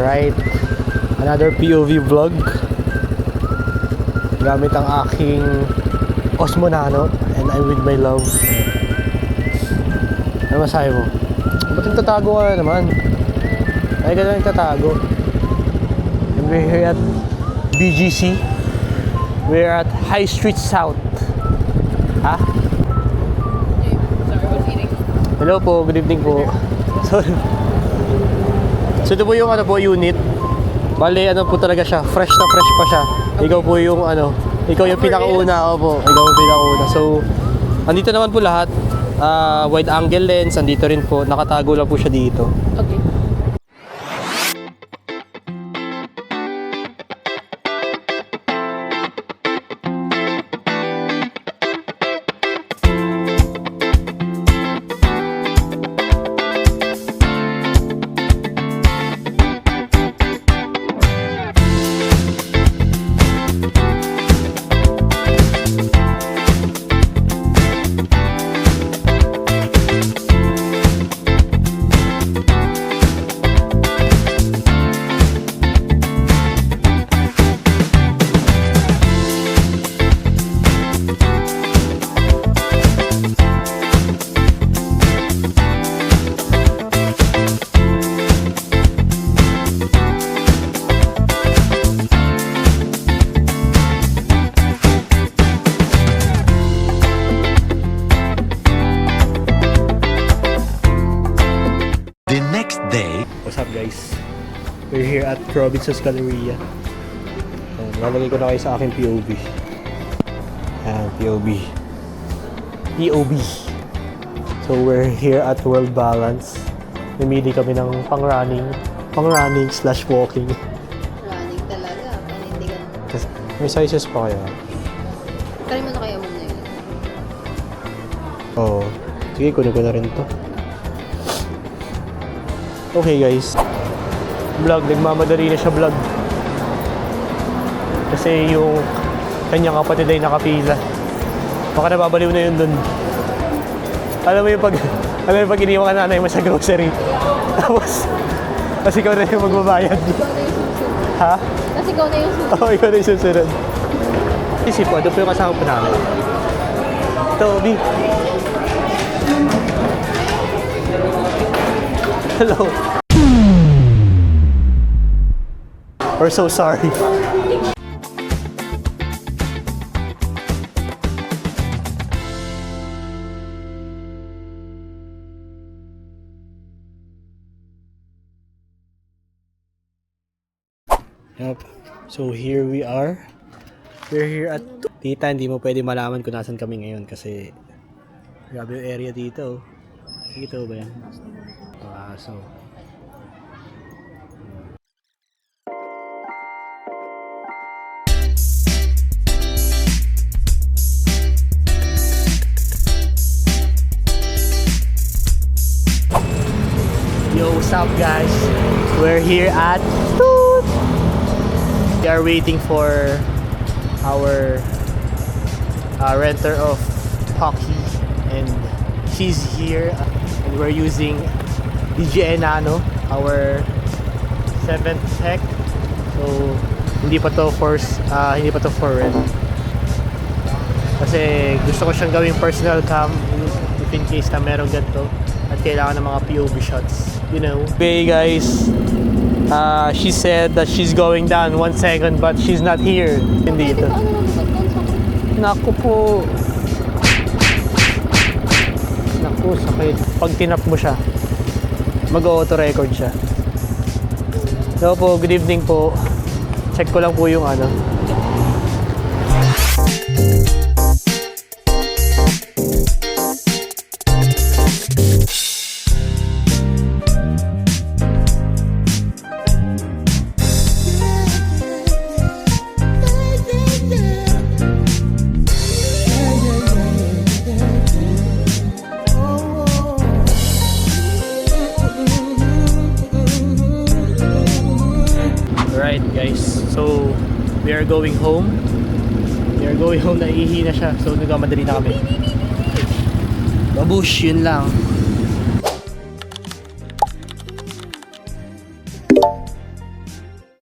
Alright, another POV vlog gamit ang aking Osmo Nano, and I'm with my love. Ano masahe mo? Ba't nagtatago ka naman? Ay ka na nagtatago. And we're here at BGC. We're at High Street South. Ha? Sorry, I was eating. Hello po, good evening po. Sorry. So ito po yung unit. Bale, po talaga siya, fresh na fresh pa siya. Ikaw po yung ikaw yung pinakauna. Opo, ikaw yung pinakauna. So, andito naman po lahat. Wide angle lens, andito rin po. Nakatago lang po siya dito. Okay. What's up guys? We're here at Robinson's Galleria. Lalagay ko na kayo sa aking POV. Ayan, POV. POV. So we're here at World Balance. Namili kami ng pang-running slash walking. Running talaga. Panindigan mo. May sizes pa kaya? Try mo na kaya muna yun. Oo. Sige, kunin ko na rin to. Okay guys, vlog, nagmamadali na siya vlog kasi yung kanyang kapatid ay nakapila. Baka nababaliw na yun dun. Alam mo yung pag iniwan ka nanay mo sa grocery tapos ikaw na yung magbabayad. Ha? Kasi ikaw na yung susunod. Oo, ikaw na yung susunod. Isip ko, ito po yung kasama po namin. Toby. Hello. We're so sorry. Yep. So here we are. We're here at Tita, hindi mo pwede malaman kung nasan kami ngayon kasi grabe yung area dito. Dito ba yan? So yo, what's up guys? We're here at Toot. We are waiting for our renter of hockey, and she's here, and we're using DJI Nano, our 7th tech. So hindi pa to for rent. Kasi gusto ko siyang gawing personal cam if in case na meron ganito at kailangan ng mga POV shots, you know. Okay guys, she said that she's going down 1 second but she's not here. Hindi ito. Naku po. Naku, sakit. Pag tinap mo siya, mag-auto record siya. So po, good evening po. Check ko lang po yung Alright guys, so we are going home. Naiihi na siya. So nagmamadali na kami. Babush, yun lang.